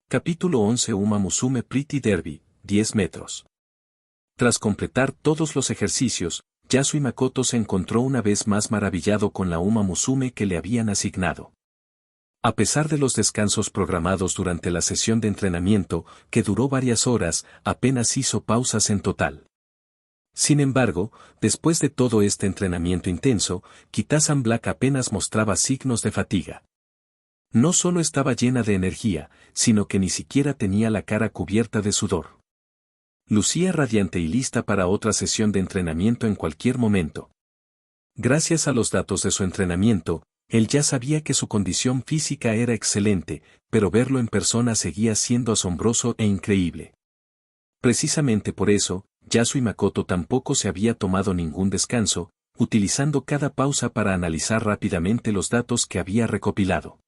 Capítulo 11 Uma Musume Pretty Derby, 10 metros. Tras completar todos los ejercicios, Yasui Makoto se encontró una vez más maravillado con la Uma Musume que le habían asignado. A pesar de los descansos programados durante la sesión de entrenamiento, que duró varias horas, apenas hizo pausas en total. Sin embargo, después de todo este entrenamiento intenso, Kitasan Black apenas mostraba signos de fatiga. No solo estaba llena de energía, sino que ni siquiera tenía la cara cubierta de sudor. Lucía radiante y lista para otra sesión de entrenamiento en cualquier momento. Gracias a los datos de su entrenamiento, él ya sabía que su condición física era excelente, pero verlo en persona seguía siendo asombroso e increíble. Precisamente por eso, Yasui Makoto tampoco se había tomado ningún descanso, utilizando cada pausa para analizar rápidamente los datos que había recopilado.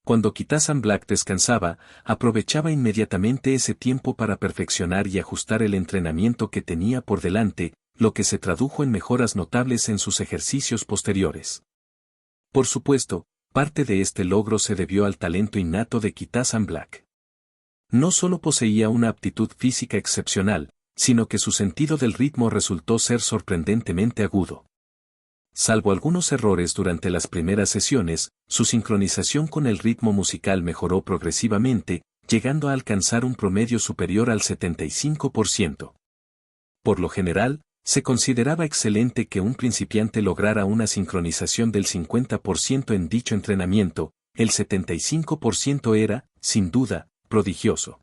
Cuando Kitasan Black descansaba, aprovechaba inmediatamente ese tiempo para perfeccionar y ajustar el entrenamiento que tenía por delante, lo que se tradujo en mejoras notables en sus ejercicios posteriores. Por supuesto, parte de este logro se debió al talento innato de Kitasan Black. No solo poseía una aptitud física excepcional, sino que su sentido del ritmo resultó ser sorprendentemente agudo. Salvo algunos errores durante las primeras sesiones, su sincronización con el ritmo musical mejoró progresivamente, llegando a alcanzar un promedio superior al 75%. Por lo general, se consideraba excelente que un principiante lograra una sincronización del 50% en dicho entrenamiento, el 75% era, sin duda, prodigioso.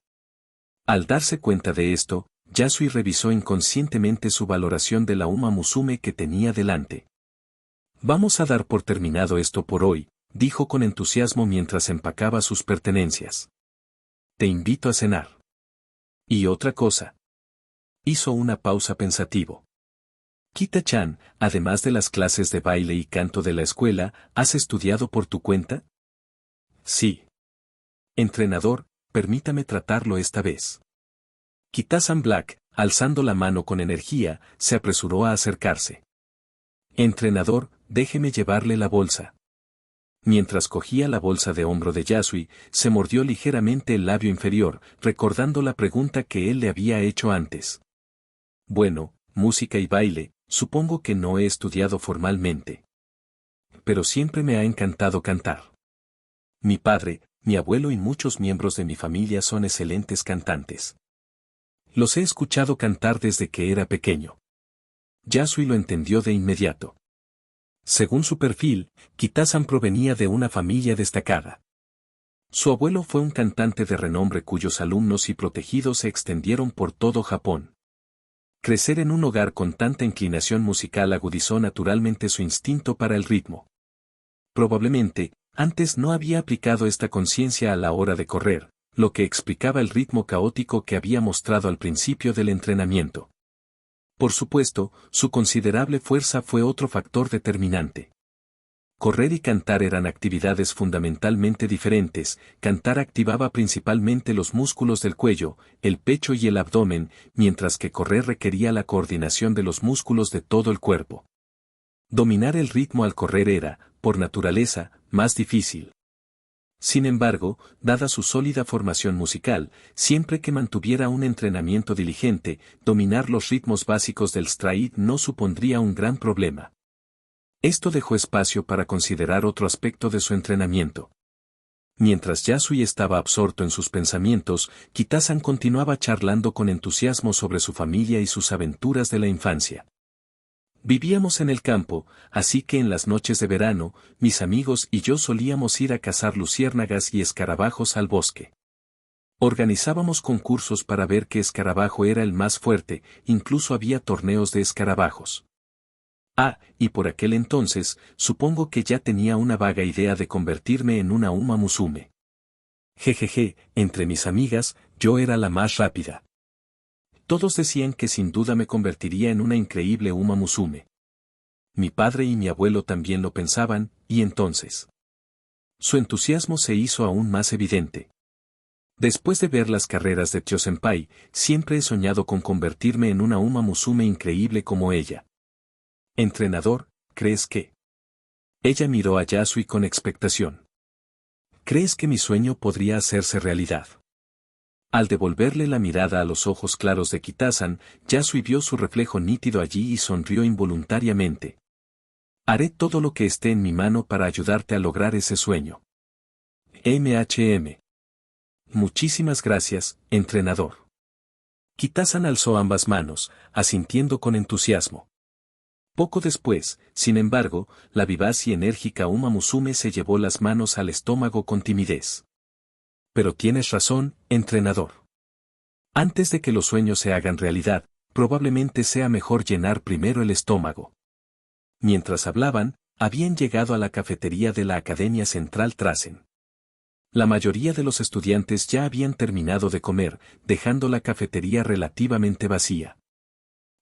Al darse cuenta de esto, Yasui revisó inconscientemente su valoración de la Uma Musume que tenía delante. Vamos a dar por terminado esto por hoy, dijo con entusiasmo mientras empacaba sus pertenencias. Te invito a cenar. Y otra cosa. Hizo una pausa pensativo. Kita-chan, además de las clases de baile y canto de la escuela, ¿has estudiado por tu cuenta? Sí. Entrenador, permítame tratarlo esta vez. Kitasan Black, alzando la mano con energía, se apresuró a acercarse. Entrenador, déjeme llevarle la bolsa. Mientras cogía la bolsa de hombro de Yasui, se mordió ligeramente el labio inferior, recordando la pregunta que él le había hecho antes. Bueno, música y baile, supongo que no he estudiado formalmente. Pero siempre me ha encantado cantar. Mi padre, mi abuelo y muchos miembros de mi familia son excelentes cantantes. Los he escuchado cantar desde que era pequeño. Yasui lo entendió de inmediato. Según su perfil, Kitasan provenía de una familia destacada. Su abuelo fue un cantante de renombre cuyos alumnos y protegidos se extendieron por todo Japón. Crecer en un hogar con tanta inclinación musical agudizó naturalmente su instinto para el ritmo. Probablemente, antes no había aplicado esta conciencia a la hora de correr, lo que explicaba el ritmo caótico que había mostrado al principio del entrenamiento. Por supuesto, su considerable fuerza fue otro factor determinante. Correr y cantar eran actividades fundamentalmente diferentes. Cantar activaba principalmente los músculos del cuello, el pecho y el abdomen, mientras que correr requería la coordinación de los músculos de todo el cuerpo. Dominar el ritmo al correr era, por naturaleza, más difícil. Sin embargo, dada su sólida formación musical, siempre que mantuviera un entrenamiento diligente, dominar los ritmos básicos del stride no supondría un gran problema. Esto dejó espacio para considerar otro aspecto de su entrenamiento. Mientras Yasui estaba absorto en sus pensamientos, Kitasan continuaba charlando con entusiasmo sobre su familia y sus aventuras de la infancia. Vivíamos en el campo, así que en las noches de verano, mis amigos y yo solíamos ir a cazar luciérnagas y escarabajos al bosque. Organizábamos concursos para ver qué escarabajo era el más fuerte, incluso había torneos de escarabajos. Y por aquel entonces, supongo que ya tenía una vaga idea de convertirme en una Uma Musume. Jejeje, entre mis amigas, yo era la más rápida. Todos decían que sin duda me convertiría en una increíble Uma Musume. Mi padre y mi abuelo también lo pensaban, y entonces. Su entusiasmo se hizo aún más evidente. Después de ver las carreras de Tio-senpai, siempre he soñado con convertirme en una Uma Musume increíble como ella. Entrenador, ¿crees que? Ella miró a Yasui con expectación. ¿Crees que mi sueño podría hacerse realidad? Al devolverle la mirada a los ojos claros de Kitasan, Yasui vio su reflejo nítido allí y sonrió involuntariamente. Haré todo lo que esté en mi mano para ayudarte a lograr ese sueño. Muchísimas gracias, entrenador. Kitasan alzó ambas manos, asintiendo con entusiasmo. Poco después, sin embargo, la vivaz y enérgica Uma Musume se llevó las manos al estómago con timidez. Pero tienes razón, entrenador. Antes de que los sueños se hagan realidad, probablemente sea mejor llenar primero el estómago. Mientras hablaban, habían llegado a la cafetería de la Academia Central Trasen. La mayoría de los estudiantes ya habían terminado de comer, dejando la cafetería relativamente vacía.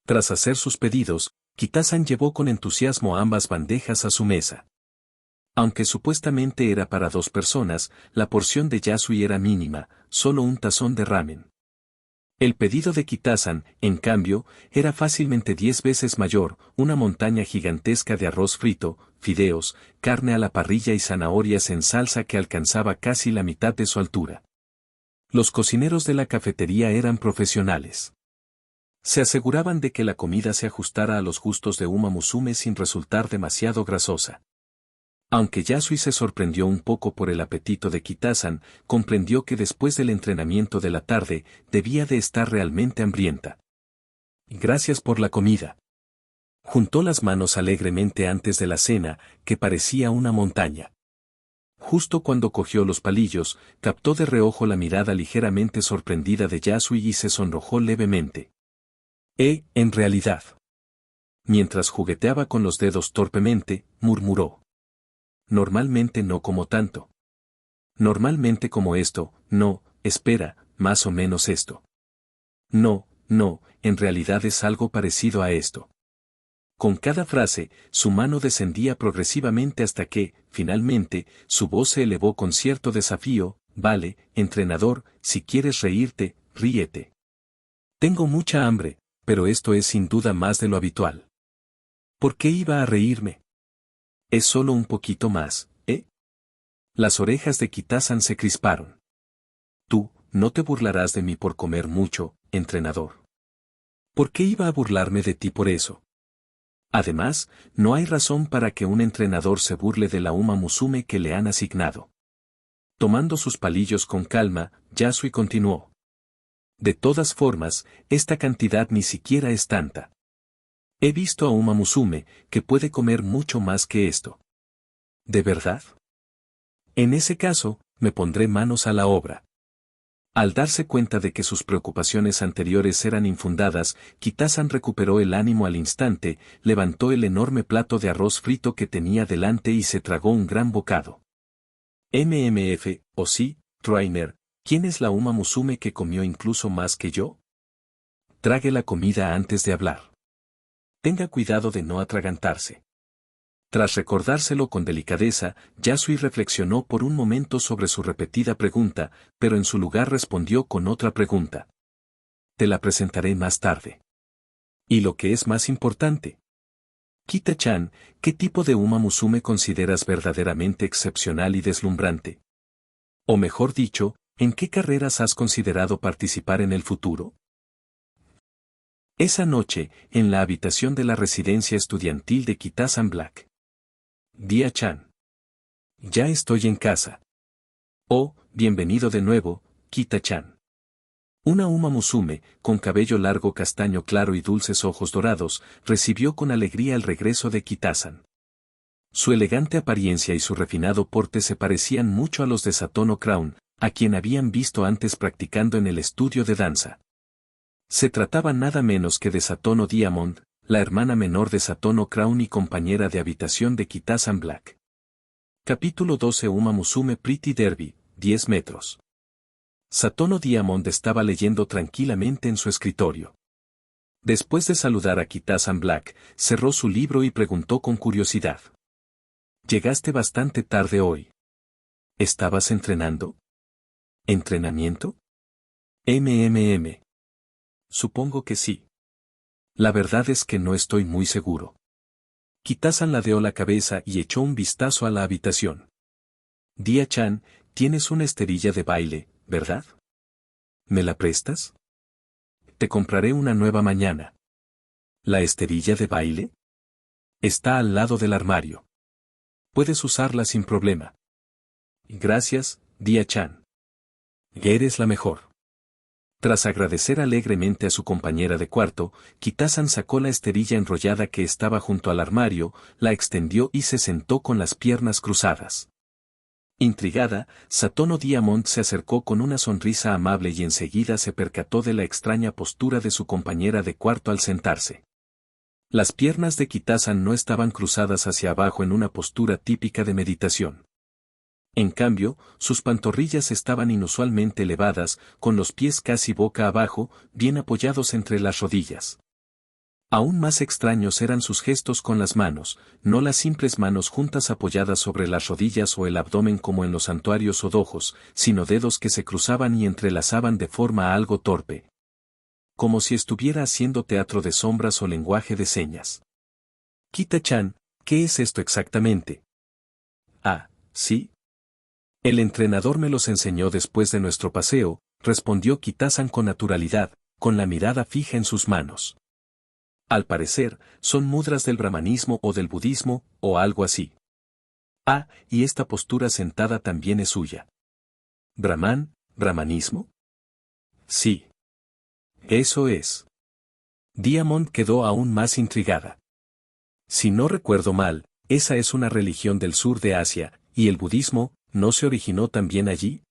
Tras hacer sus pedidos, Kitasan llevó con entusiasmo ambas bandejas a su mesa. Aunque supuestamente era para 2 personas, la porción de Yasui era mínima, solo un tazón de ramen. El pedido de Kitasan, en cambio, era fácilmente 10 veces mayor, una montaña gigantesca de arroz frito, fideos, carne a la parrilla y zanahorias en salsa que alcanzaba casi la mitad de su altura. Los cocineros de la cafetería eran profesionales. Se aseguraban de que la comida se ajustara a los gustos de Uma Musume sin resultar demasiado grasosa. Aunque Yasui se sorprendió un poco por el apetito de Kitasan, comprendió que después del entrenamiento de la tarde, debía de estar realmente hambrienta. Gracias por la comida. Juntó las manos alegremente antes de la cena, que parecía una montaña. Justo cuando cogió los palillos, captó de reojo la mirada ligeramente sorprendida de Yasui y se sonrojó levemente. En realidad. Mientras jugueteaba con los dedos torpemente, murmuró. Normalmente no como tanto. Normalmente como esto, no, espera, más o menos esto. No, en realidad es algo parecido a esto. Con cada frase, su mano descendía progresivamente hasta que, finalmente, su voz se elevó con cierto desafío. Vale, entrenador, si quieres reírte, ríete. Tengo mucha hambre, pero esto es sin duda más de lo habitual. ¿Por qué iba a reírme? Es solo un poquito más, ¿eh? Las orejas de Kitasan se crisparon. Tú, no te burlarás de mí por comer mucho, entrenador. ¿Por qué iba a burlarme de ti por eso? Además, no hay razón para que un entrenador se burle de la Uma Musume que le han asignado. Tomando sus palillos con calma, Yasui continuó. De todas formas, esta cantidad ni siquiera es tanta. He visto a Uma Musume, que puede comer mucho más que esto. ¿De verdad? En ese caso, me pondré manos a la obra. Al darse cuenta de que sus preocupaciones anteriores eran infundadas, Kitasan recuperó el ánimo al instante, levantó el enorme plato de arroz frito que tenía delante y se tragó un gran bocado. ¿O sí, Trainer, quién es la Uma Musume que comió incluso más que yo? Trague la comida antes de hablar. Tenga cuidado de no atragantarse. Tras recordárselo con delicadeza, Yasui reflexionó por un momento sobre su repetida pregunta, pero en su lugar respondió con otra pregunta. Te la presentaré más tarde. Y lo que es más importante. Kita-chan, ¿qué tipo de Uma Musume consideras verdaderamente excepcional y deslumbrante? O mejor dicho, ¿en qué carreras has considerado participar en el futuro? Esa noche, en la habitación de la residencia estudiantil de Kitasan Black. Dia-chan. Ya estoy en casa. Oh, bienvenido de nuevo, Kita-chan. Una Uma Musume, con cabello largo castaño claro y dulces ojos dorados, recibió con alegría el regreso de Kitasan. Su elegante apariencia y su refinado porte se parecían mucho a los de Satono Crown, a quien habían visto antes practicando en el estudio de danza. Se trataba nada menos que de Satono Diamond, la hermana menor de Satono Crown y compañera de habitación de Kitasan Black. Capítulo 12 Uma Musume Pretty Derby, 10 metros. Satono Diamond estaba leyendo tranquilamente en su escritorio. Después de saludar a Kitasan Black, cerró su libro y preguntó con curiosidad. Llegaste bastante tarde hoy. ¿Estabas entrenando? ¿Entrenamiento? Supongo que sí. La verdad es que no estoy muy seguro. Kitasan ladeó la cabeza y echó un vistazo a la habitación. Dia-chan, tienes una esterilla de baile, ¿verdad? ¿Me la prestas? Te compraré una nueva mañana. ¿La esterilla de baile? Está al lado del armario. Puedes usarla sin problema. Gracias, Dia-chan. Eres la mejor. Tras agradecer alegremente a su compañera de cuarto, Kita-san sacó la esterilla enrollada que estaba junto al armario, la extendió y se sentó con las piernas cruzadas. Intrigada, Satono Diamond se acercó con una sonrisa amable y enseguida se percató de la extraña postura de su compañera de cuarto al sentarse. Las piernas de Kita-san no estaban cruzadas hacia abajo en una postura típica de meditación. En cambio, sus pantorrillas estaban inusualmente elevadas, con los pies casi boca abajo, bien apoyados entre las rodillas. Aún más extraños eran sus gestos con las manos, no las simples manos juntas apoyadas sobre las rodillas o el abdomen como en los santuarios o dojos, sino dedos que se cruzaban y entrelazaban de forma algo torpe. Como si estuviera haciendo teatro de sombras o lenguaje de señas. Kita-chan, ¿qué es esto exactamente? Ah, sí. El entrenador me los enseñó después de nuestro paseo, respondió Kita-san con naturalidad, con la mirada fija en sus manos. Al parecer, son mudras del brahmanismo o del budismo, o algo así. Ah, y esta postura sentada también es suya. ¿Brahmanismo? Sí. Eso es. Diamond quedó aún más intrigada. Si no recuerdo mal, esa es una religión del sur de Asia, y el budismo, ¿no se originó también allí?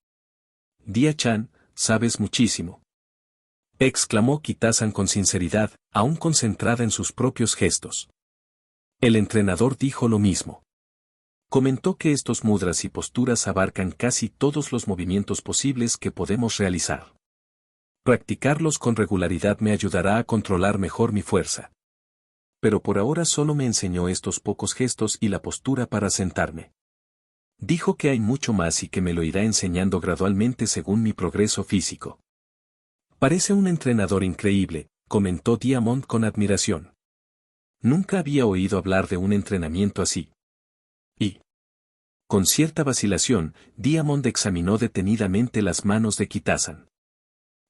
Dia-chan, sabes muchísimo. Exclamó Kita-san con sinceridad, aún concentrada en sus propios gestos. El entrenador dijo lo mismo. Comentó que estos mudras y posturas abarcan casi todos los movimientos posibles que podemos realizar. Practicarlos con regularidad me ayudará a controlar mejor mi fuerza. Pero por ahora solo me enseñó estos pocos gestos y la postura para sentarme. Dijo que hay mucho más y que me lo irá enseñando gradualmente según mi progreso físico. Parece un entrenador increíble, comentó Diamond con admiración. Nunca había oído hablar de un entrenamiento así. Y, con cierta vacilación, Diamond examinó detenidamente las manos de Kita-san.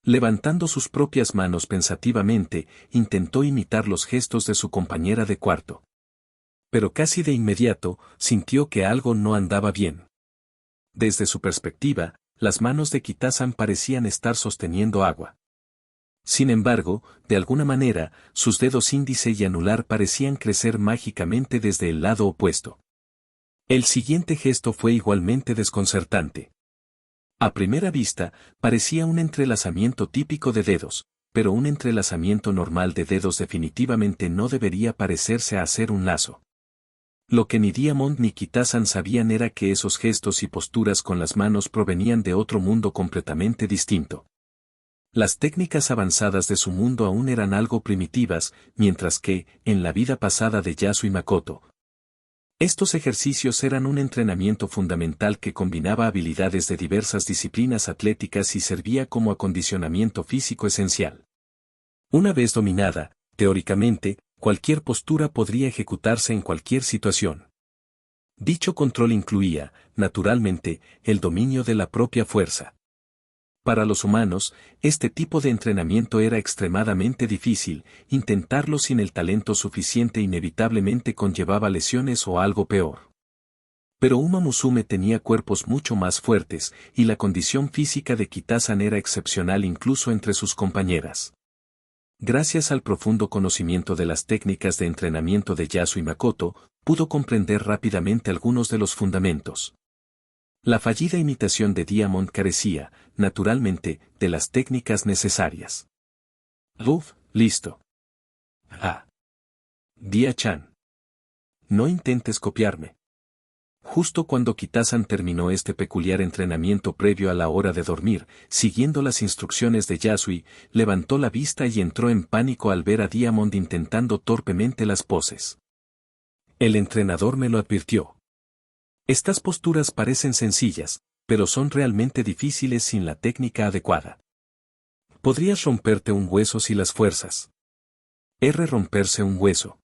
Levantando sus propias manos pensativamente, intentó imitar los gestos de su compañera de cuarto. Pero casi de inmediato, sintió que algo no andaba bien. Desde su perspectiva, las manos de Kita-san parecían estar sosteniendo agua. Sin embargo, de alguna manera, sus dedos índice y anular parecían crecer mágicamente desde el lado opuesto. El siguiente gesto fue igualmente desconcertante. A primera vista, parecía un entrelazamiento típico de dedos, pero un entrelazamiento normal de dedos definitivamente no debería parecerse a hacer un lazo. Lo que ni Diamond ni Kita-san sabían era que esos gestos y posturas con las manos provenían de otro mundo completamente distinto. Las técnicas avanzadas de su mundo aún eran algo primitivas, mientras que, en la vida pasada de Yasui Makoto, estos ejercicios eran un entrenamiento fundamental que combinaba habilidades de diversas disciplinas atléticas y servía como acondicionamiento físico esencial. Una vez dominada, teóricamente, cualquier postura podría ejecutarse en cualquier situación. Dicho control incluía, naturalmente, el dominio de la propia fuerza. Para los humanos, este tipo de entrenamiento era extremadamente difícil, intentarlo sin el talento suficiente inevitablemente conllevaba lesiones o algo peor. Pero Uma Musume tenía cuerpos mucho más fuertes, y la condición física de Kita-san era excepcional incluso entre sus compañeras. Gracias al profundo conocimiento de las técnicas de entrenamiento de Yasui Makoto, pudo comprender rápidamente algunos de los fundamentos. La fallida imitación de Diamond carecía, naturalmente, de las técnicas necesarias. Listo. Ah. Dia-chan. No intentes copiarme. Justo cuando Kita-san terminó este peculiar entrenamiento previo a la hora de dormir, siguiendo las instrucciones de Yasui, levantó la vista y entró en pánico al ver a Diamond intentando torpemente las poses. El entrenador me lo advirtió. Estas posturas parecen sencillas, pero son realmente difíciles sin la técnica adecuada. Podrías romperte un hueso si las fuerzas. Romperse un hueso.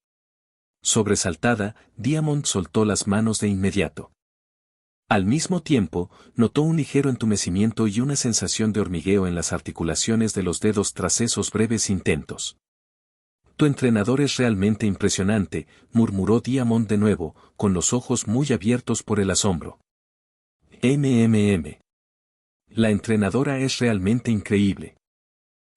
Sobresaltada, Diamond soltó las manos de inmediato. Al mismo tiempo, notó un ligero entumecimiento y una sensación de hormigueo en las articulaciones de los dedos tras esos breves intentos. Tu entrenador es realmente impresionante, murmuró Diamond de nuevo, con los ojos muy abiertos por el asombro. La entrenadora es realmente increíble.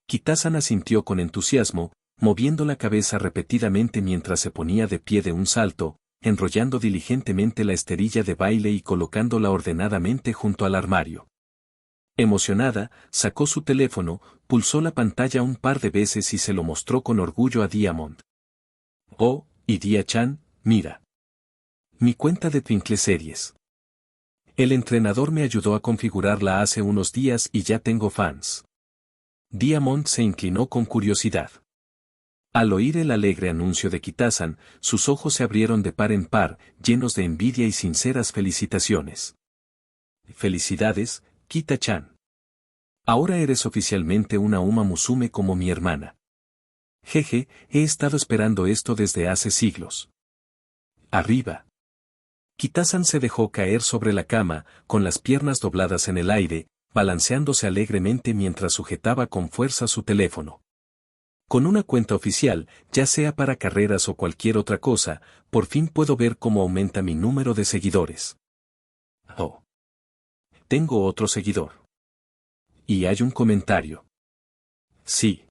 Kitasan asintió con entusiasmo, moviendo la cabeza repetidamente mientras se ponía de pie de un salto, enrollando diligentemente la esterilla de baile y colocándola ordenadamente junto al armario. Emocionada, sacó su teléfono, pulsó la pantalla un par de veces y se lo mostró con orgullo a Diamond. Oh, y Dia-chan, mira. Mi cuenta de Twinkle Series. El entrenador me ayudó a configurarla hace unos días y ya tengo fans. Diamond se inclinó con curiosidad. Al oír el alegre anuncio de Kitasan, sus ojos se abrieron de par en par, llenos de envidia y sinceras felicitaciones. Felicidades, Kita-chan. Ahora eres oficialmente una Uma Musume como mi hermana. Jeje, he estado esperando esto desde hace siglos. Arriba. Kitasan se dejó caer sobre la cama, con las piernas dobladas en el aire, balanceándose alegremente mientras sujetaba con fuerza su teléfono. Con una cuenta oficial, ya sea para carreras o cualquier otra cosa, por fin puedo ver cómo aumenta mi número de seguidores. Oh. Tengo otro seguidor. Y hay un comentario. Sí.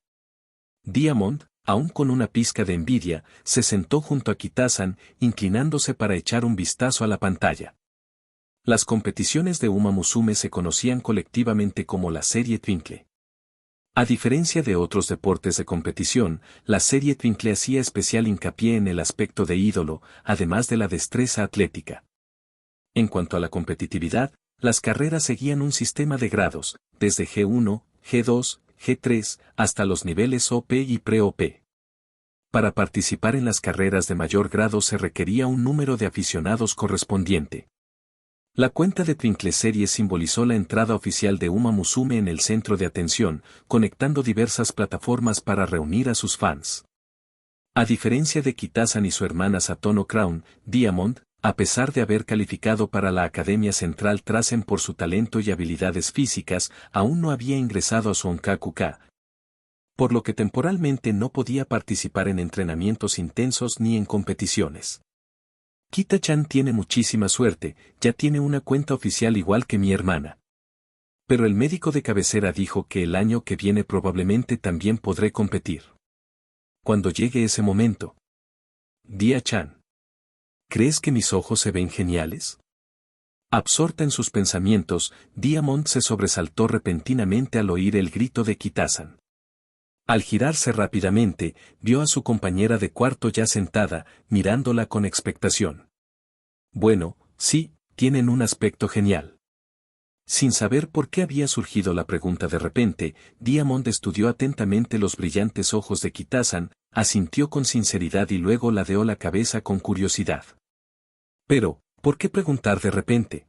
Diamond, aún con una pizca de envidia, se sentó junto a Kitasan, inclinándose para echar un vistazo a la pantalla. Las competiciones de Uma Musume se conocían colectivamente como la serie Twinkle. A diferencia de otros deportes de competición, la serie Twinkle hacía especial hincapié en el aspecto de ídolo, además de la destreza atlética. En cuanto a la competitividad, las carreras seguían un sistema de grados, desde G1, G2, G3, hasta los niveles OP y pre-OP. Para participar en las carreras de mayor grado se requería un número de aficionados correspondiente. La cuenta de Twinkle Series simbolizó la entrada oficial de Uma Musume en el centro de atención, conectando diversas plataformas para reunir a sus fans. A diferencia de Kitasan y su hermana Satono Crown, Diamond, a pesar de haber calificado para la Academia Central Trasen por su talento y habilidades físicas, aún no había ingresado a su Onkaku-ka, por lo que temporalmente no podía participar en entrenamientos intensos ni en competiciones. Kita-chan tiene muchísima suerte, ya tiene una cuenta oficial igual que mi hermana. Pero el médico de cabecera dijo que el año que viene probablemente también podré competir. Cuando llegue ese momento. Dia-chan. ¿Crees que mis ojos se ven geniales? Absorta en sus pensamientos, Diamond se sobresaltó repentinamente al oír el grito de Kitasan. Al girarse rápidamente, vio a su compañera de cuarto ya sentada, mirándola con expectación. Bueno, sí, tienen un aspecto genial. Sin saber por qué había surgido la pregunta de repente, Diamond estudió atentamente los brillantes ojos de Kitasan, asintió con sinceridad y luego ladeó la cabeza con curiosidad. Pero, ¿por qué preguntar de repente?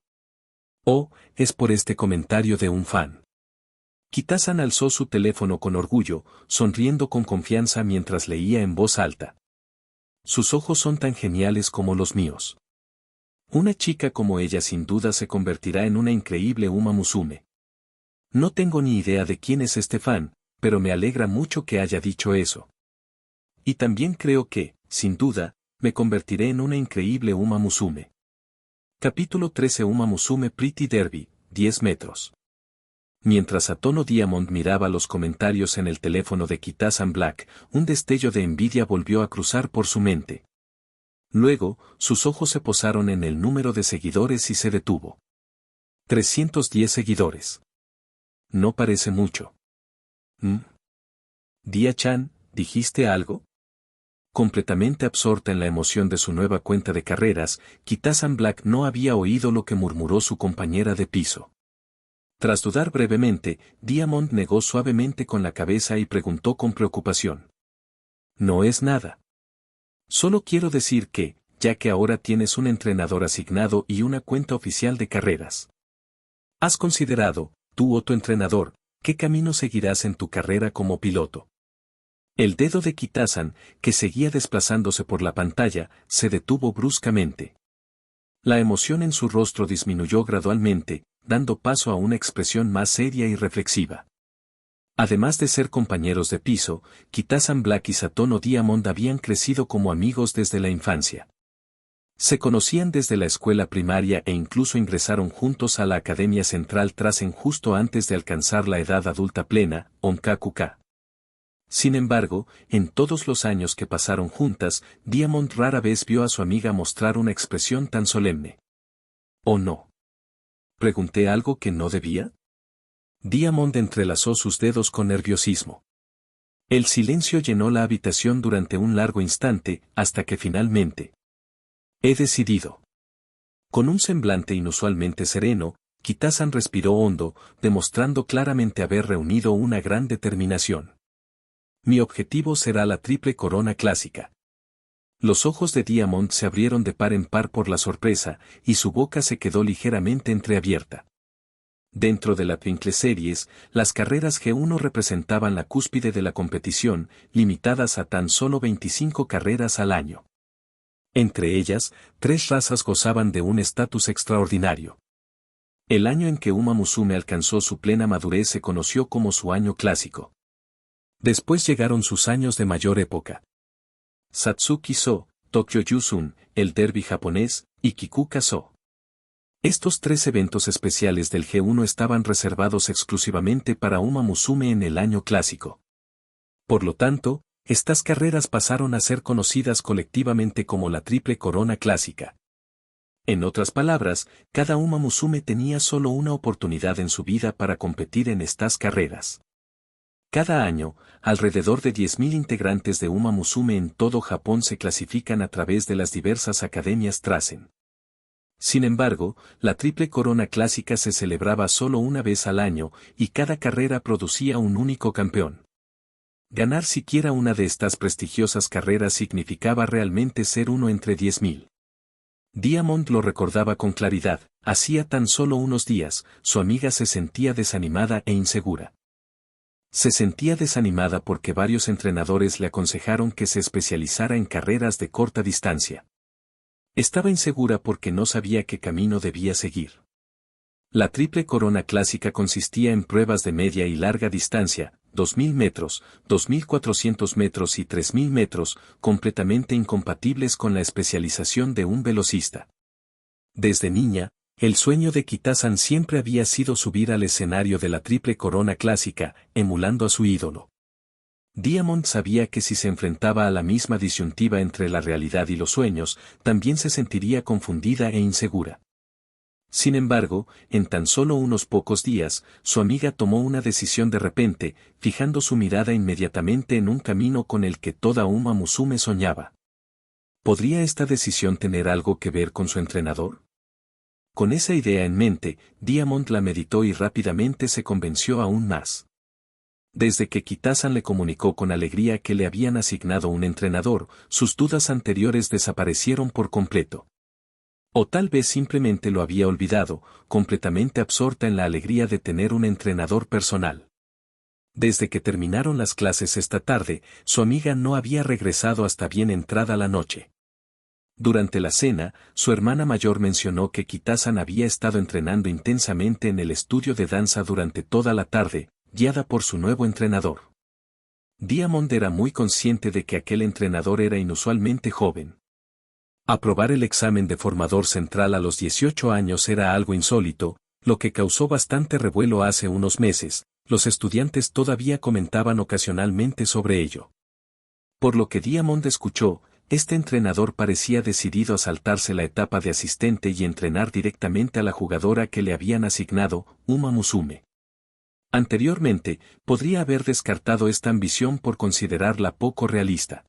Oh, es por este comentario de un fan. Kitasan alzó su teléfono con orgullo, sonriendo con confianza mientras leía en voz alta. Sus ojos son tan geniales como los míos. Una chica como ella sin duda se convertirá en una increíble Uma Musume. No tengo ni idea de quién es este fan, pero me alegra mucho que haya dicho eso. Y también creo que, sin duda, me convertiré en una increíble Uma Musume. Capítulo 13 Uma Musume Pretty Derby, 10 metros. Mientras Satono Diamond miraba los comentarios en el teléfono de Kitasan Black, un destello de envidia volvió a cruzar por su mente. Luego, sus ojos se posaron en el número de seguidores y se detuvo. 310 seguidores. No parece mucho. Dia-chan, ¿dijiste algo? Completamente absorta en la emoción de su nueva cuenta de carreras, Kitasan Black no había oído lo que murmuró su compañera de piso. Tras dudar brevemente, Diamond negó suavemente con la cabeza y preguntó con preocupación. No es nada. Solo quiero decir que, ya que ahora tienes un entrenador asignado y una cuenta oficial de carreras. ¿Has considerado, tú o tu entrenador, qué camino seguirás en tu carrera como piloto? El dedo de Kitasan, que seguía desplazándose por la pantalla, se detuvo bruscamente. La emoción en su rostro disminuyó gradualmente, dando paso a una expresión más seria y reflexiva. Además de ser compañeros de piso, Kitasan Black y Satono Diamond habían crecido como amigos desde la infancia. Se conocían desde la escuela primaria e incluso ingresaron juntos a la Academia Central Trasen justo antes de alcanzar la edad adulta plena, Onkaku-ka. Sin embargo, en todos los años que pasaron juntas, Diamond rara vez vio a su amiga mostrar una expresión tan solemne. ¿O no? ¿Pregunté algo que no debía? Diamond entrelazó sus dedos con nerviosismo. El silencio llenó la habitación durante un largo instante, hasta que finalmente. He decidido. Con un semblante inusualmente sereno, Kitasan respiró hondo, demostrando claramente haber reunido una gran determinación. Mi objetivo será la triple corona clásica. Los ojos de Diamond se abrieron de par en par por la sorpresa, y su boca se quedó ligeramente entreabierta. Dentro de la Twinkle Series, las carreras G1 representaban la cúspide de la competición, limitadas a tan solo 25 carreras al año. Entre ellas, 3 razas gozaban de un estatus extraordinario. El año en que Uma Musume alcanzó su plena madurez se conoció como su año clásico. Después llegaron sus años de mayor época. Satsuki-so, Tokyo Yusun, el derby japonés, y Kikuka-so. Estos 3 eventos especiales del G1 estaban reservados exclusivamente para Uma Musume en el año clásico. Por lo tanto, estas carreras pasaron a ser conocidas colectivamente como la Triple Corona Clásica. En otras palabras, cada Uma Musume tenía solo una oportunidad en su vida para competir en estas carreras. Cada año, alrededor de 10.000 integrantes de Uma Musume en todo Japón se clasifican a través de las diversas academias Trasen. Sin embargo, la Triple Corona Clásica se celebraba solo una vez al año, y cada carrera producía un único campeón. Ganar siquiera una de estas prestigiosas carreras significaba realmente ser uno entre 10.000. Diamond lo recordaba con claridad, hacía tan solo unos días, su amiga se sentía desanimada e insegura. Se sentía desanimada porque varios entrenadores le aconsejaron que se especializara en carreras de corta distancia. Estaba insegura porque no sabía qué camino debía seguir. La Triple Corona Clásica consistía en pruebas de media y larga distancia, 2.000 metros, 2.400 metros y 3.000 metros, completamente incompatibles con la especialización de un velocista. Desde niña, el sueño de Kitasan siempre había sido subir al escenario de la Triple Corona Clásica, emulando a su ídolo. Diamond sabía que si se enfrentaba a la misma disyuntiva entre la realidad y los sueños, también se sentiría confundida e insegura. Sin embargo, en tan solo unos pocos días, su amiga tomó una decisión de repente, fijando su mirada inmediatamente en un camino con el que toda Uma Musume soñaba. ¿Podría esta decisión tener algo que ver con su entrenador? Con esa idea en mente, Diamond la meditó y rápidamente se convenció aún más. Desde que Kitasan le comunicó con alegría que le habían asignado un entrenador, sus dudas anteriores desaparecieron por completo. O tal vez simplemente lo había olvidado, completamente absorta en la alegría de tener un entrenador personal. Desde que terminaron las clases esta tarde, su amiga no había regresado hasta bien entrada la noche. Durante la cena, su hermana mayor mencionó que Kitasan había estado entrenando intensamente en el estudio de danza durante toda la tarde, guiada por su nuevo entrenador. Diamond era muy consciente de que aquel entrenador era inusualmente joven. Aprobar el examen de formador central a los 18 años era algo insólito, lo que causó bastante revuelo hace unos meses. Los estudiantes todavía comentaban ocasionalmente sobre ello. Por lo que Diamond escuchó, este entrenador parecía decidido a saltarse la etapa de asistente y entrenar directamente a la jugadora que le habían asignado, Uma Musume. Anteriormente, podría haber descartado esta ambición por considerarla poco realista.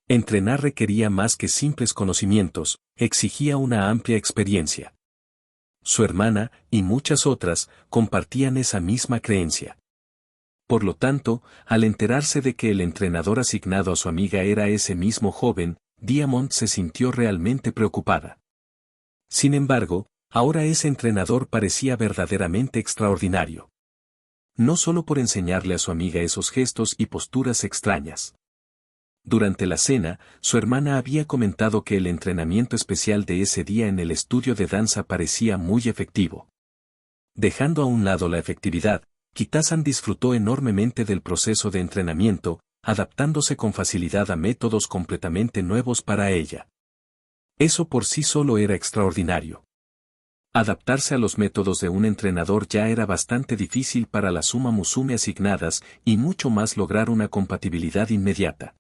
Entrenar requería más que simples conocimientos, exigía una amplia experiencia. Su hermana, y muchas otras, compartían esa misma creencia. Por lo tanto, al enterarse de que el entrenador asignado a su amiga era ese mismo joven, Diamond se sintió realmente preocupada. Sin embargo, ahora ese entrenador parecía verdaderamente extraordinario. No solo por enseñarle a su amiga esos gestos y posturas extrañas. Durante la cena, su hermana había comentado que el entrenamiento especial de ese día en el estudio de danza parecía muy efectivo. Dejando a un lado la efectividad, Kitasan disfrutó enormemente del proceso de entrenamiento, adaptándose con facilidad a métodos completamente nuevos para ella. Eso por sí solo era extraordinario. Adaptarse a los métodos de un entrenador ya era bastante difícil para las Uma Musume asignadas y mucho más lograr una compatibilidad inmediata.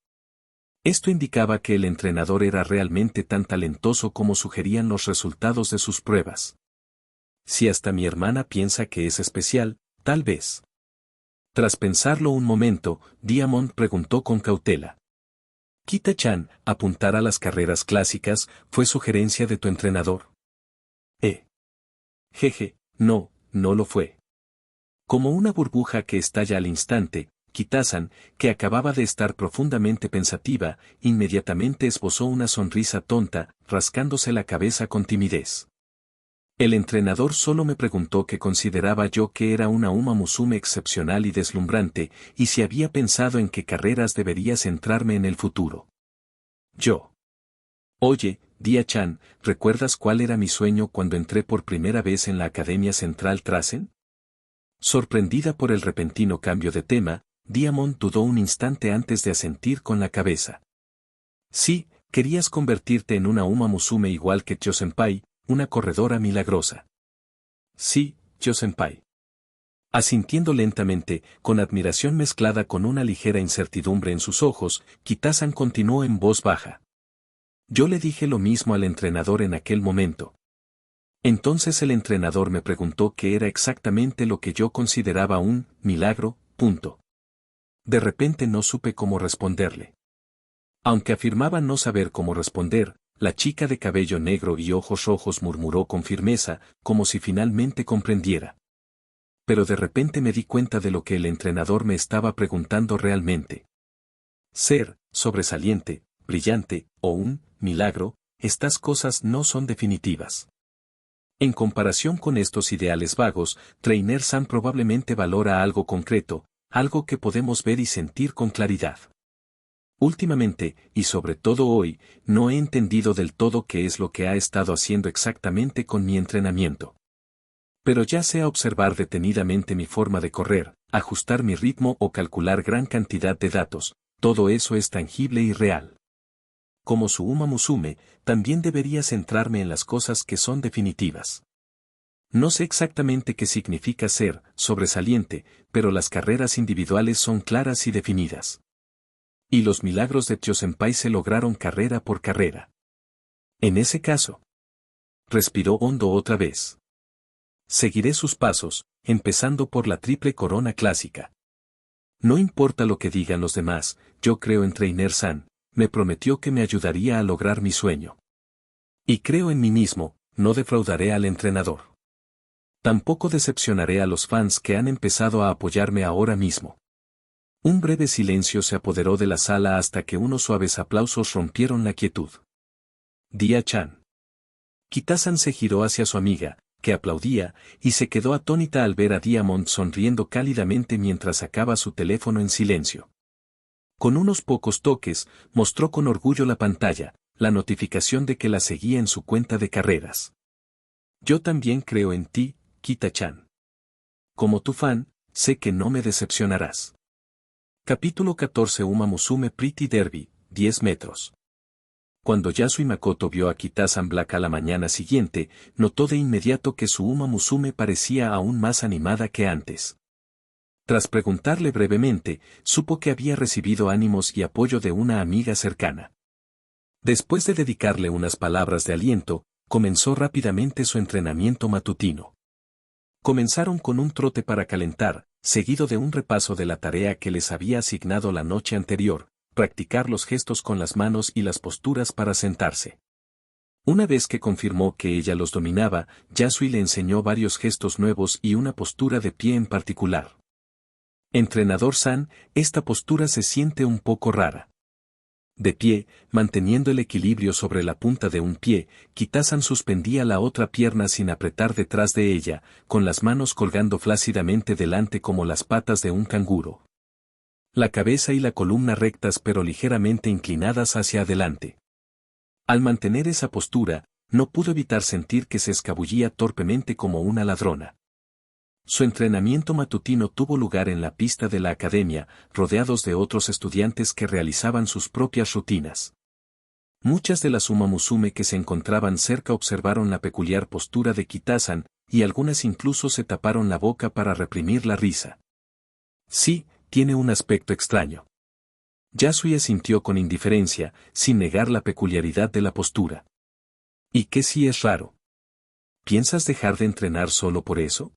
Esto indicaba que el entrenador era realmente tan talentoso como sugerían los resultados de sus pruebas. Si hasta mi hermana piensa que es especial, tal vez. Tras pensarlo un momento, Diamond preguntó con cautela. Kita-chan, apuntar a las carreras clásicas, ¿fue sugerencia de tu entrenador? Jeje, no, no lo fue. Como una burbuja que estalla al instante, Kitasan, que acababa de estar profundamente pensativa, inmediatamente esbozó una sonrisa tonta, rascándose la cabeza con timidez. El entrenador solo me preguntó qué consideraba yo que era una Uma Musume excepcional y deslumbrante, y si había pensado en qué carreras debería centrarme en el futuro. Yo. Oye, Dia-chan, ¿recuerdas cuál era mi sueño cuando entré por primera vez en la Academia Central Trasen? Sorprendida por el repentino cambio de tema, Diamond dudó un instante antes de asentir con la cabeza. Sí, querías convertirte en una Uma Musume igual que Chō-senpai, una corredora milagrosa. Sí, Chō-senpai. Asintiendo lentamente, con admiración mezclada con una ligera incertidumbre en sus ojos, Kitasan continuó en voz baja. Yo le dije lo mismo al entrenador en aquel momento. Entonces el entrenador me preguntó qué era exactamente lo que yo consideraba un milagro, punto. De repente no supe cómo responderle. Aunque afirmaba no saber cómo responder, la chica de cabello negro y ojos rojos murmuró con firmeza, como si finalmente comprendiera. Pero de repente me di cuenta de lo que el entrenador me estaba preguntando realmente. Ser, sobresaliente, brillante, o un milagro, estas cosas no son definitivas. En comparación con estos ideales vagos, Trainer-san probablemente valora algo concreto, algo que podemos ver y sentir con claridad. Últimamente, y sobre todo hoy, no he entendido del todo qué es lo que ha estado haciendo exactamente con mi entrenamiento. Pero ya sea observar detenidamente mi forma de correr, ajustar mi ritmo o calcular gran cantidad de datos, todo eso es tangible y real. Como su Uma Musume, también debería centrarme en las cosas que son definitivas. No sé exactamente qué significa ser sobresaliente, pero las carreras individuales son claras y definidas. Y los milagros de Chō-senpai se lograron carrera por carrera. En ese caso. Respiró hondo otra vez. Seguiré sus pasos, empezando por la triple corona clásica. No importa lo que digan los demás, yo creo en Trainer-san, me prometió que me ayudaría a lograr mi sueño. Y creo en mí mismo, no defraudaré al entrenador. Tampoco decepcionaré a los fans que han empezado a apoyarme ahora mismo. Un breve silencio se apoderó de la sala hasta que unos suaves aplausos rompieron la quietud. Dia-chan. Kitasan se giró hacia su amiga, que aplaudía, y se quedó atónita al ver a Diamond sonriendo cálidamente mientras sacaba su teléfono en silencio. Con unos pocos toques, mostró con orgullo la pantalla, la notificación de que la seguía en su cuenta de carreras. Yo también creo en ti, Kita-chan. Como tu fan, sé que no me decepcionarás. Capítulo 14 Uma Musume Pretty Derby, 10 metros. Cuando Yasui Makoto vio a Kitasan Black a la mañana siguiente, notó de inmediato que su Uma Musume parecía aún más animada que antes. Tras preguntarle brevemente, supo que había recibido ánimos y apoyo de una amiga cercana. Después de dedicarle unas palabras de aliento, comenzó rápidamente su entrenamiento matutino. Comenzaron con un trote para calentar, seguido de un repaso de la tarea que les había asignado la noche anterior, practicar los gestos con las manos y las posturas para sentarse. Una vez que confirmó que ella los dominaba, Yasui le enseñó varios gestos nuevos y una postura de pie en particular. Entrenador-san, esta postura se siente un poco rara. De pie, manteniendo el equilibrio sobre la punta de un pie, Kitasan suspendía la otra pierna sin apretar detrás de ella, con las manos colgando flácidamente delante como las patas de un canguro. La cabeza y la columna rectas pero ligeramente inclinadas hacia adelante. Al mantener esa postura, no pudo evitar sentir que se escabullía torpemente como una ladrona. Su entrenamiento matutino tuvo lugar en la pista de la academia, rodeados de otros estudiantes que realizaban sus propias rutinas. Muchas de las Umamusume que se encontraban cerca observaron la peculiar postura de Kitasan, y algunas incluso se taparon la boca para reprimir la risa. Sí, tiene un aspecto extraño. Yasuya sintió con indiferencia, sin negar la peculiaridad de la postura. ¿Y qué si es raro? ¿Piensas dejar de entrenar solo por eso?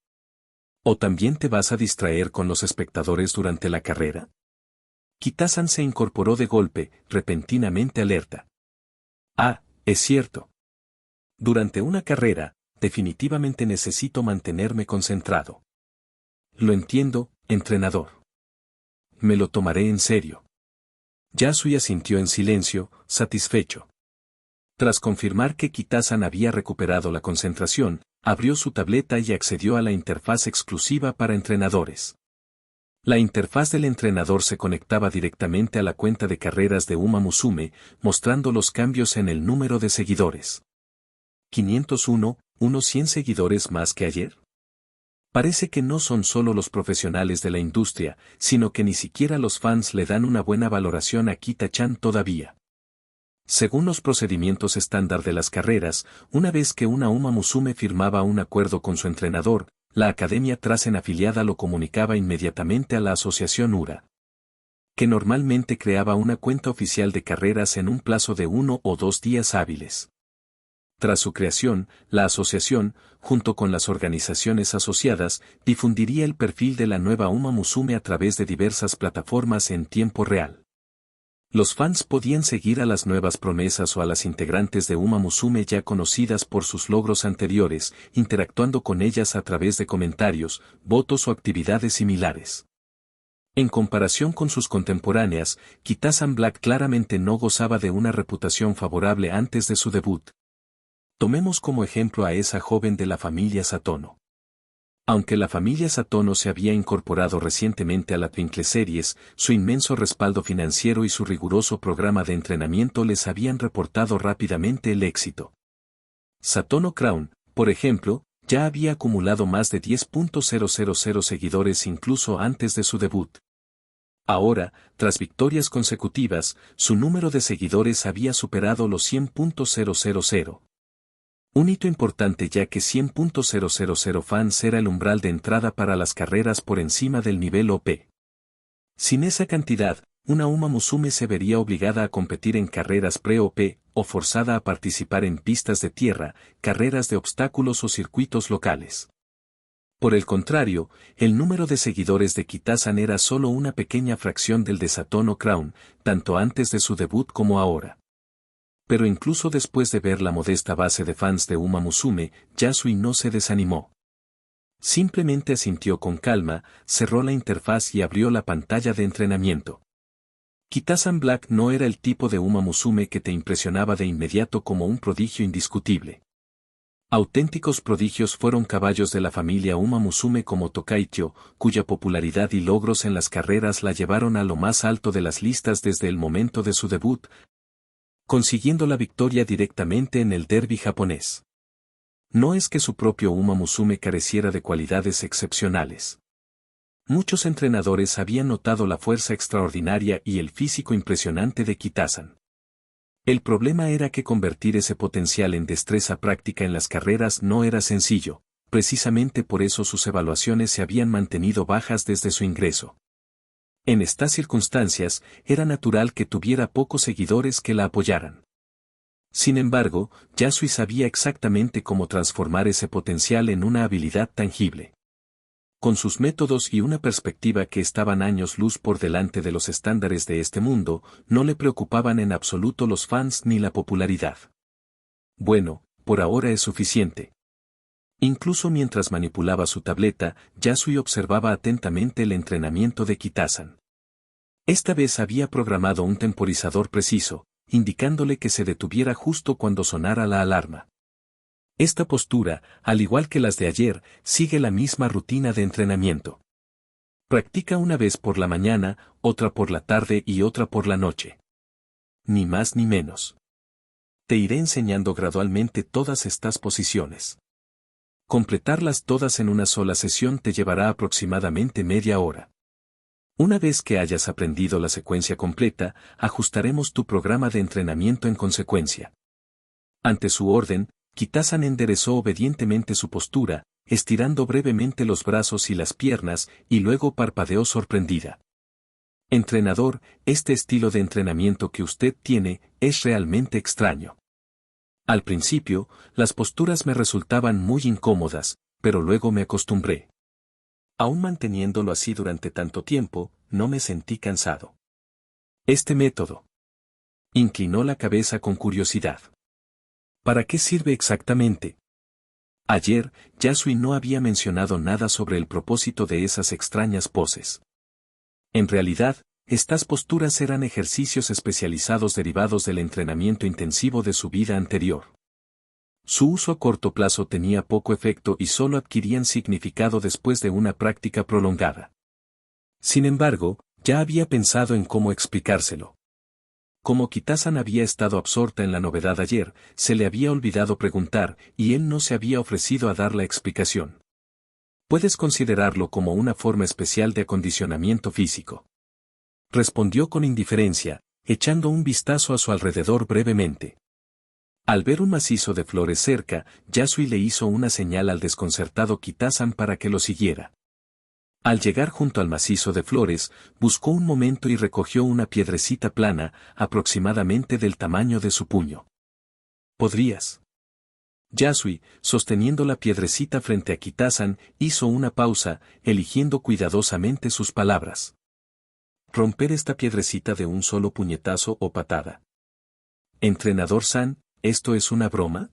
¿O también te vas a distraer con los espectadores durante la carrera? Kitasan se incorporó de golpe, repentinamente alerta. Ah, es cierto. Durante una carrera, definitivamente necesito mantenerme concentrado. Lo entiendo, entrenador. Me lo tomaré en serio. Yasuya sintió en silencio, satisfecho. Tras confirmar que Kitasan había recuperado la concentración, abrió su tableta y accedió a la interfaz exclusiva para entrenadores. La interfaz del entrenador se conectaba directamente a la cuenta de carreras de Umamusume, mostrando los cambios en el número de seguidores. 501, unos 100 seguidores más que ayer. Parece que no son solo los profesionales de la industria, sino que ni siquiera los fans le dan una buena valoración a Kita-chan todavía. Según los procedimientos estándar de las carreras, una vez que una Umamusume firmaba un acuerdo con su entrenador, la Academia Trasen afiliada lo comunicaba inmediatamente a la Asociación URA, que normalmente creaba una cuenta oficial de carreras en un plazo de 1 o 2 días hábiles. Tras su creación, la asociación, junto con las organizaciones asociadas, difundiría el perfil de la nueva Umamusume a través de diversas plataformas en tiempo real. Los fans podían seguir a las nuevas promesas o a las integrantes de Umamusume ya conocidas por sus logros anteriores, interactuando con ellas a través de comentarios, votos o actividades similares. En comparación con sus contemporáneas, Kitasan Black claramente no gozaba de una reputación favorable antes de su debut. Tomemos como ejemplo a esa joven de la familia Satono. Aunque la familia Satono se había incorporado recientemente a la Twinkle Series, su inmenso respaldo financiero y su riguroso programa de entrenamiento les habían reportado rápidamente el éxito. Satono Crown, por ejemplo, ya había acumulado más de 10.000 seguidores incluso antes de su debut. Ahora, tras victorias consecutivas, su número de seguidores había superado los 100.000. Un hito importante ya que 100.000 fans era el umbral de entrada para las carreras por encima del nivel OP. Sin esa cantidad, una Umamusume se vería obligada a competir en carreras pre-OP, o forzada a participar en pistas de tierra, carreras de obstáculos o circuitos locales. Por el contrario, el número de seguidores de Kitasan era solo una pequeña fracción del de Satono Crown, tanto antes de su debut como ahora. Pero incluso después de ver la modesta base de fans de Umamusume, Yasui no se desanimó. Simplemente asintió con calma, cerró la interfaz y abrió la pantalla de entrenamiento. Kitasan Black no era el tipo de Umamusume que te impresionaba de inmediato como un prodigio indiscutible. Auténticos prodigios fueron caballos de la familia Umamusume como Tokaicho, cuya popularidad y logros en las carreras la llevaron a lo más alto de las listas desde el momento de su debut, consiguiendo la victoria directamente en el derbi japonés. No es que su propio Umamusume careciera de cualidades excepcionales. Muchos entrenadores habían notado la fuerza extraordinaria y el físico impresionante de Kitasan. El problema era que convertir ese potencial en destreza práctica en las carreras no era sencillo, precisamente por eso sus evaluaciones se habían mantenido bajas desde su ingreso. En estas circunstancias, era natural que tuviera pocos seguidores que la apoyaran. Sin embargo, Yasui sabía exactamente cómo transformar ese potencial en una habilidad tangible. Con sus métodos y una perspectiva que estaban años luz por delante de los estándares de este mundo, no le preocupaban en absoluto los fans ni la popularidad. Bueno, por ahora es suficiente. Incluso mientras manipulaba su tableta, Yasui observaba atentamente el entrenamiento de Kitasan. Esta vez había programado un temporizador preciso, indicándole que se detuviera justo cuando sonara la alarma. Esta postura, al igual que las de ayer, sigue la misma rutina de entrenamiento. Practica una vez por la mañana, otra por la tarde y otra por la noche. Ni más ni menos. Te iré enseñando gradualmente todas estas posiciones. Completarlas todas en una sola sesión te llevará aproximadamente media hora. Una vez que hayas aprendido la secuencia completa, ajustaremos tu programa de entrenamiento en consecuencia. Ante su orden, Kitasan enderezó obedientemente su postura, estirando brevemente los brazos y las piernas, y luego parpadeó sorprendida. Entrenador, este estilo de entrenamiento que usted tiene es realmente extraño. Al principio, las posturas me resultaban muy incómodas, pero luego me acostumbré. Aún manteniéndolo así durante tanto tiempo, no me sentí cansado. Este método. Inclinó la cabeza con curiosidad. ¿Para qué sirve exactamente? Ayer, Yasui no había mencionado nada sobre el propósito de esas extrañas poses. En realidad, estas posturas eran ejercicios especializados derivados del entrenamiento intensivo de su vida anterior. Su uso a corto plazo tenía poco efecto y solo adquirían significado después de una práctica prolongada. Sin embargo, ya había pensado en cómo explicárselo. Como Kitasan había estado absorta en la novedad ayer, se le había olvidado preguntar, y él no se había ofrecido a dar la explicación. Puedes considerarlo como una forma especial de acondicionamiento físico. Respondió con indiferencia, echando un vistazo a su alrededor brevemente. Al ver un macizo de flores cerca, Yasui le hizo una señal al desconcertado Kitasan para que lo siguiera. Al llegar junto al macizo de flores, buscó un momento y recogió una piedrecita plana, aproximadamente del tamaño de su puño. ¿Podrías? Yasui, sosteniendo la piedrecita frente a Kitasan, hizo una pausa, eligiendo cuidadosamente sus palabras. ¿Romper esta piedrecita de un solo puñetazo o patada? Entrenador San, ¿esto es una broma?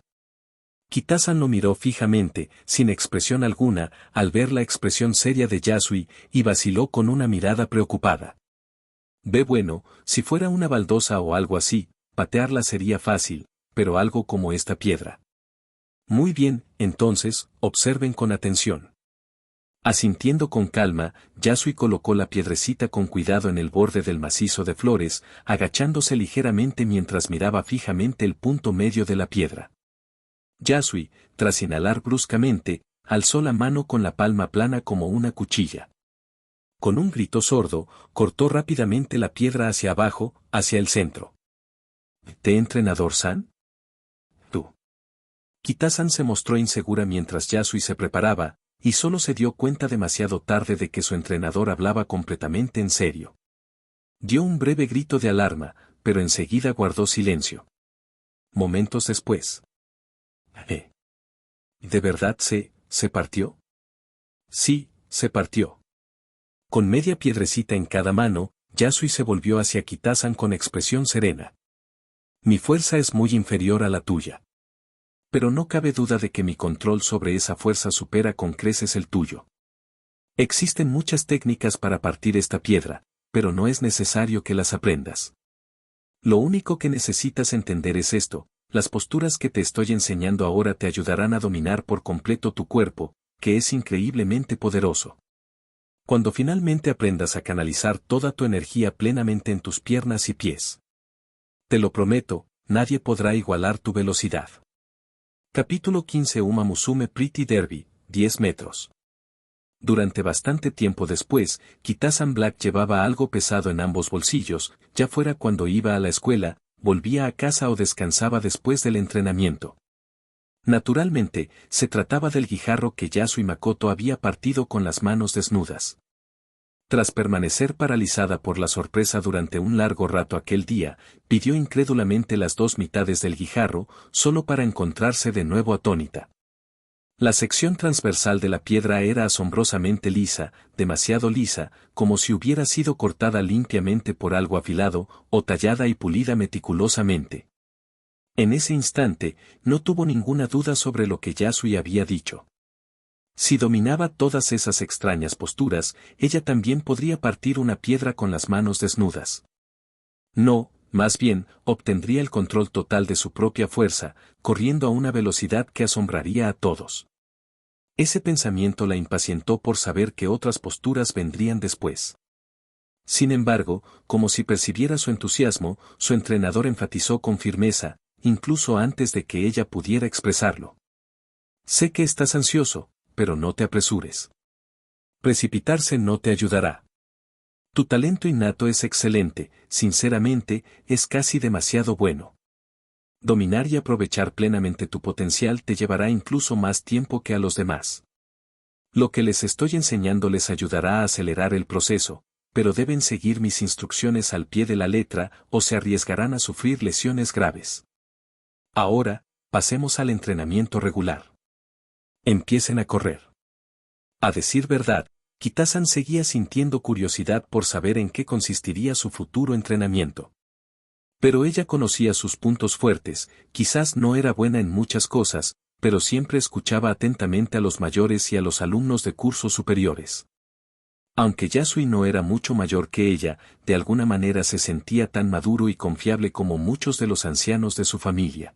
Kitasan lo miró fijamente, sin expresión alguna, al ver la expresión seria de Yasui, y vaciló con una mirada preocupada. Bueno, si fuera una baldosa o algo así, patearla sería fácil, pero algo como esta piedra. Muy bien, entonces, observen con atención. Asintiendo con calma, Yasui colocó la piedrecita con cuidado en el borde del macizo de flores, agachándose ligeramente mientras miraba fijamente el punto medio de la piedra. Yasui, tras inhalar bruscamente, alzó la mano con la palma plana como una cuchilla. Con un grito sordo, cortó rápidamente la piedra hacia abajo, hacia el centro. ¿Te entrenador San? Tú. Kitasan se mostró insegura mientras Yasui se preparaba, y solo se dio cuenta demasiado tarde de que su entrenador hablaba completamente en serio. Dio un breve grito de alarma, pero enseguida guardó silencio. Momentos después. ¿De verdad se partió? Sí, se partió. Con media piedrecita en cada mano, Yasui se volvió hacia Kitasan con expresión serena. Mi fuerza es muy inferior a la tuya. Pero no cabe duda de que mi control sobre esa fuerza supera con creces el tuyo. Existen muchas técnicas para partir esta piedra, pero no es necesario que las aprendas. Lo único que necesitas entender es esto. Las posturas que te estoy enseñando ahora te ayudarán a dominar por completo tu cuerpo, que es increíblemente poderoso. Cuando finalmente aprendas a canalizar toda tu energía plenamente en tus piernas y pies. Te lo prometo, nadie podrá igualar tu velocidad. Capítulo 15 Uma Musume Pretty Derby, 10 metros. Durante bastante tiempo después, Kitasan Black llevaba algo pesado en ambos bolsillos, ya fuera cuando iba a la escuela, volvía a casa o descansaba después del entrenamiento. Naturalmente, se trataba del guijarro que Yasui Makoto había partido con las manos desnudas. Tras permanecer paralizada por la sorpresa durante un largo rato aquel día, pidió incrédulamente las dos mitades del guijarro, solo para encontrarse de nuevo atónita. La sección transversal de la piedra era asombrosamente lisa, demasiado lisa, como si hubiera sido cortada limpiamente por algo afilado, o tallada y pulida meticulosamente. En ese instante, no tuvo ninguna duda sobre lo que Yasui había dicho. Si dominaba todas esas extrañas posturas, ella también podría partir una piedra con las manos desnudas. No, más bien, obtendría el control total de su propia fuerza, corriendo a una velocidad que asombraría a todos. Ese pensamiento la impacientó por saber que otras posturas vendrían después. Sin embargo, como si percibiera su entusiasmo, su entrenador enfatizó con firmeza, incluso antes de que ella pudiera expresarlo. Sé que estás ansioso, pero no te apresures. Precipitarse no te ayudará. Tu talento innato es excelente, sinceramente, es casi demasiado bueno. Dominar y aprovechar plenamente tu potencial te llevará incluso más tiempo que a los demás. Lo que les estoy enseñando les ayudará a acelerar el proceso, pero deben seguir mis instrucciones al pie de la letra o se arriesgarán a sufrir lesiones graves. Ahora, pasemos al entrenamiento regular. Empiecen a correr. A decir verdad, Kitasan seguía sintiendo curiosidad por saber en qué consistiría su futuro entrenamiento. Pero ella conocía sus puntos fuertes, quizás no era buena en muchas cosas, pero siempre escuchaba atentamente a los mayores y a los alumnos de cursos superiores. Aunque Yasui no era mucho mayor que ella, de alguna manera se sentía tan maduro y confiable como muchos de los ancianos de su familia.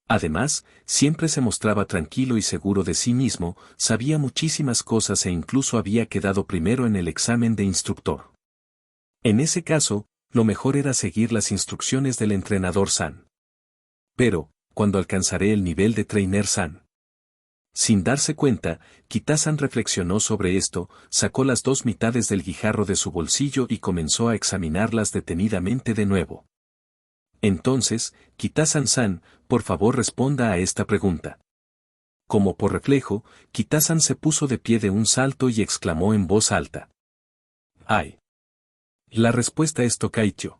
Además, siempre se mostraba tranquilo y seguro de sí mismo, sabía muchísimas cosas e incluso había quedado primero en el examen de instructor. En ese caso, lo mejor era seguir las instrucciones del entrenador San. Pero, ¿cuándo alcanzaré el nivel de trainer San? Sin darse cuenta, Kitasan reflexionó sobre esto, sacó las dos mitades del guijarro de su bolsillo y comenzó a examinarlas detenidamente de nuevo. Entonces, Kitasan-san, por favor responda a esta pregunta. Como por reflejo, Kitasan se puso de pie de un salto y exclamó en voz alta. ¡Ay! La respuesta es Tokaicho.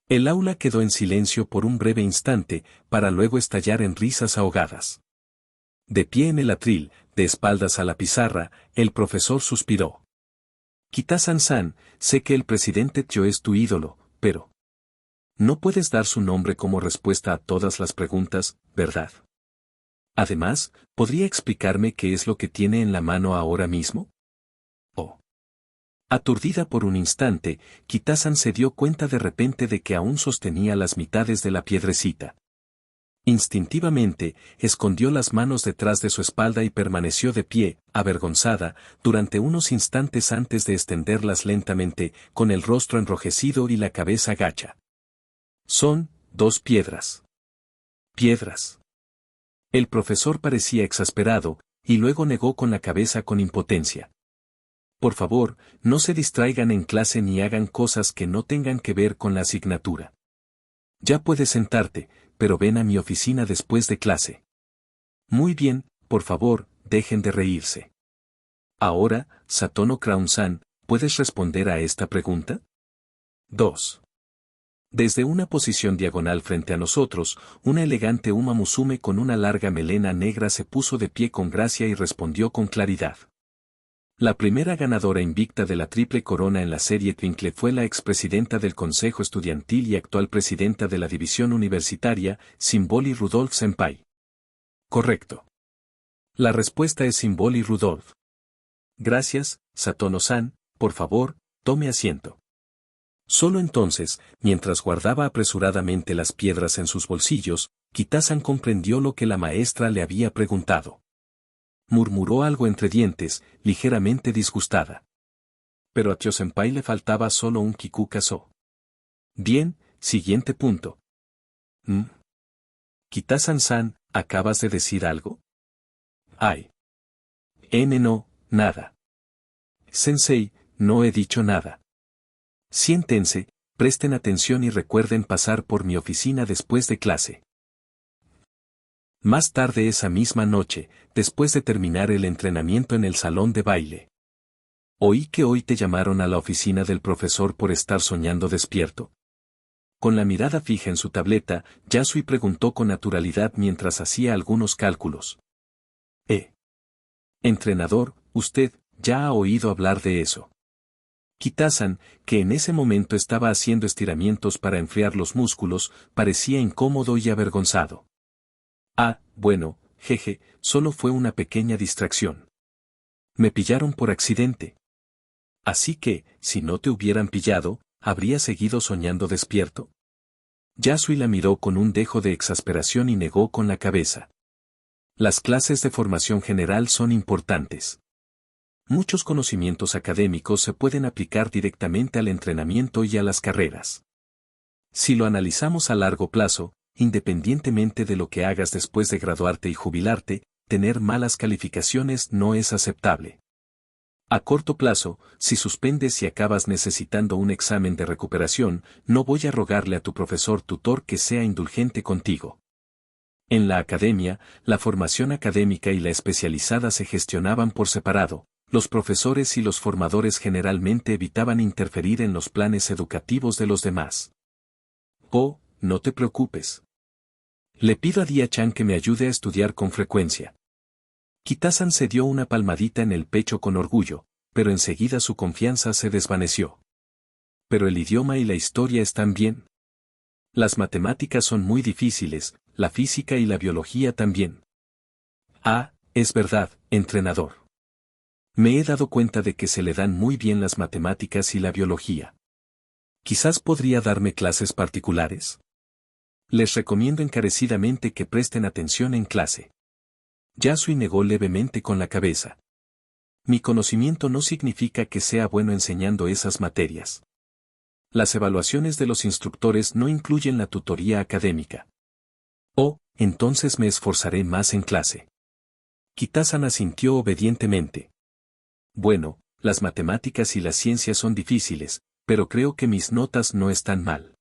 El aula quedó en silencio por un breve instante, para luego estallar en risas ahogadas. De pie en el atril, de espaldas a la pizarra, el profesor suspiró. Kitasan-san, sé que el presidente Tyo es tu ídolo, pero... no puedes dar su nombre como respuesta a todas las preguntas, ¿verdad? Además, ¿podría explicarme qué es lo que tiene en la mano ahora mismo? Oh. Aturdida por un instante, Kitasan se dio cuenta de repente de que aún sostenía las mitades de la piedrecita. Instintivamente, escondió las manos detrás de su espalda y permaneció de pie, avergonzada, durante unos instantes antes de extenderlas lentamente, con el rostro enrojecido y la cabeza gacha. Son 2 piedras. Piedras. El profesor parecía exasperado, y luego negó con la cabeza con impotencia. Por favor, no se distraigan en clase ni hagan cosas que no tengan que ver con la asignatura. Ya puedes sentarte, pero ven a mi oficina después de clase. Muy bien, por favor, dejen de reírse. Ahora, Satono Crown-san, ¿puedes responder a esta pregunta? 2. Desde una posición diagonal frente a nosotros, una elegante Uma Musume con una larga melena negra se puso de pie con gracia y respondió con claridad. La primera ganadora invicta de la triple corona en la serie Twinkle fue la expresidenta del Consejo Estudiantil y actual presidenta de la División Universitaria, Simboli Rudolph Senpai. Correcto. La respuesta es Simboli Rudolph. Gracias, Satono-san, por favor, tome asiento. Solo entonces, mientras guardaba apresuradamente las piedras en sus bolsillos, Kitasan comprendió lo que la maestra le había preguntado. Murmuró algo entre dientes, ligeramente disgustada. Pero a Tyo-senpai le faltaba solo un Kikukaso. Bien, siguiente punto. Kitasan-san, ¿acabas de decir algo? Ay. No, nada. Sensei, no he dicho nada. Siéntense, presten atención y recuerden pasar por mi oficina después de clase. Más tarde esa misma noche, después de terminar el entrenamiento en el salón de baile. Oí que hoy te llamaron a la oficina del profesor por estar soñando despierto. Con la mirada fija en su tableta, Yasui preguntó con naturalidad mientras hacía algunos cálculos. Entrenador, usted, ya ha oído hablar de eso. Kitasan, que en ese momento estaba haciendo estiramientos para enfriar los músculos, parecía incómodo y avergonzado. Ah, bueno, jeje, solo fue una pequeña distracción. Me pillaron por accidente. Así que, si no te hubieran pillado, ¿habría seguido soñando despierto? Yasui la miró con un dejo de exasperación y negó con la cabeza. Las clases de formación general son importantes. Muchos conocimientos académicos se pueden aplicar directamente al entrenamiento y a las carreras. Si lo analizamos a largo plazo, independientemente de lo que hagas después de graduarte y jubilarte, tener malas calificaciones no es aceptable. A corto plazo, si suspendes y acabas necesitando un examen de recuperación, no voy a rogarle a tu profesor tutor que sea indulgente contigo. En la academia, la formación académica y la especializada se gestionaban por separado. Los profesores y los formadores generalmente evitaban interferir en los planes educativos de los demás. Oh, no te preocupes. Le pido a Dia-chan que me ayude a estudiar con frecuencia. Kitasan se dio una palmadita en el pecho con orgullo, pero enseguida su confianza se desvaneció. Pero el idioma y la historia están bien. Las matemáticas son muy difíciles, la física y la biología también. Ah, es verdad, entrenador. Me he dado cuenta de que se le dan muy bien las matemáticas y la biología. ¿Quizás podría darme clases particulares? Les recomiendo encarecidamente que presten atención en clase. Yasui negó levemente con la cabeza. Mi conocimiento no significa que sea bueno enseñando esas materias. Las evaluaciones de los instructores no incluyen la tutoría académica. Oh, entonces me esforzaré más en clase. Kitasan asintió obedientemente. Bueno, las matemáticas y las ciencias son difíciles, pero creo que mis notas no están mal.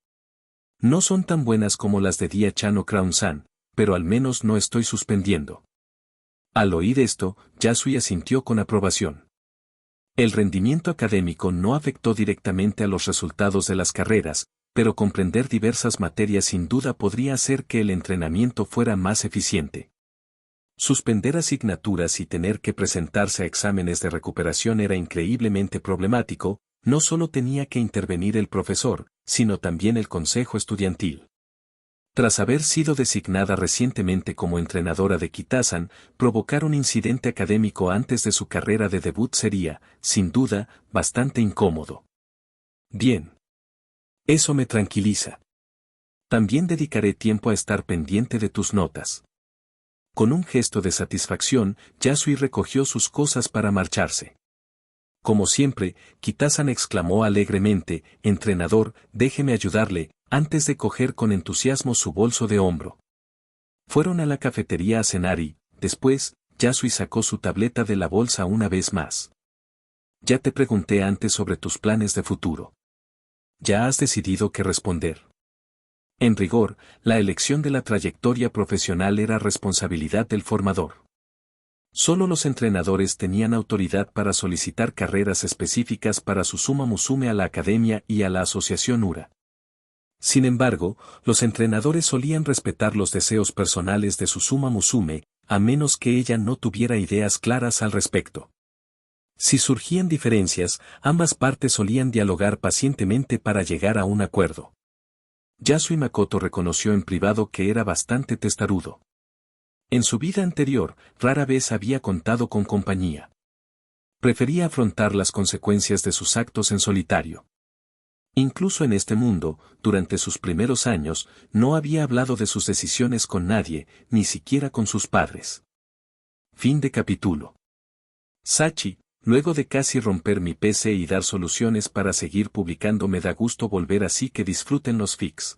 No son tan buenas como las de Dia-chan o Crown-san, pero al menos no estoy suspendiendo. Al oír esto, Yasui asintió con aprobación. El rendimiento académico no afectó directamente a los resultados de las carreras, pero comprender diversas materias sin duda podría hacer que el entrenamiento fuera más eficiente. Suspender asignaturas y tener que presentarse a exámenes de recuperación era increíblemente problemático, no solo tenía que intervenir el profesor, sino también el consejo estudiantil. Tras haber sido designada recientemente como entrenadora de Kitasan, provocar un incidente académico antes de su carrera de debut sería, sin duda, bastante incómodo. Bien. Eso me tranquiliza. También dedicaré tiempo a estar pendiente de tus notas. Con un gesto de satisfacción, Yasui recogió sus cosas para marcharse. Como siempre, Kitasan exclamó alegremente, entrenador, déjeme ayudarle, antes de coger con entusiasmo su bolso de hombro. Fueron a la cafetería a cenar y, después, Yasui sacó su tableta de la bolsa una vez más. Ya te pregunté antes sobre tus planes de futuro. ¿Ya has decidido qué responder? En rigor, la elección de la trayectoria profesional era responsabilidad del formador. Solo los entrenadores tenían autoridad para solicitar carreras específicas para su summa musume a la academia y a la asociación URA. Sin embargo, los entrenadores solían respetar los deseos personales de su summa musume, a menos que ella no tuviera ideas claras al respecto. Si surgían diferencias, ambas partes solían dialogar pacientemente para llegar a un acuerdo. Yasui Makoto reconoció en privado que era bastante testarudo. En su vida anterior, rara vez había contado con compañía. Prefería afrontar las consecuencias de sus actos en solitario. Incluso en este mundo, durante sus primeros años, no había hablado de sus decisiones con nadie, ni siquiera con sus padres. Fin de capítulo. Sachi, luego de casi romper mi PC y dar soluciones para seguir publicando, me da gusto volver, así que disfruten los fics.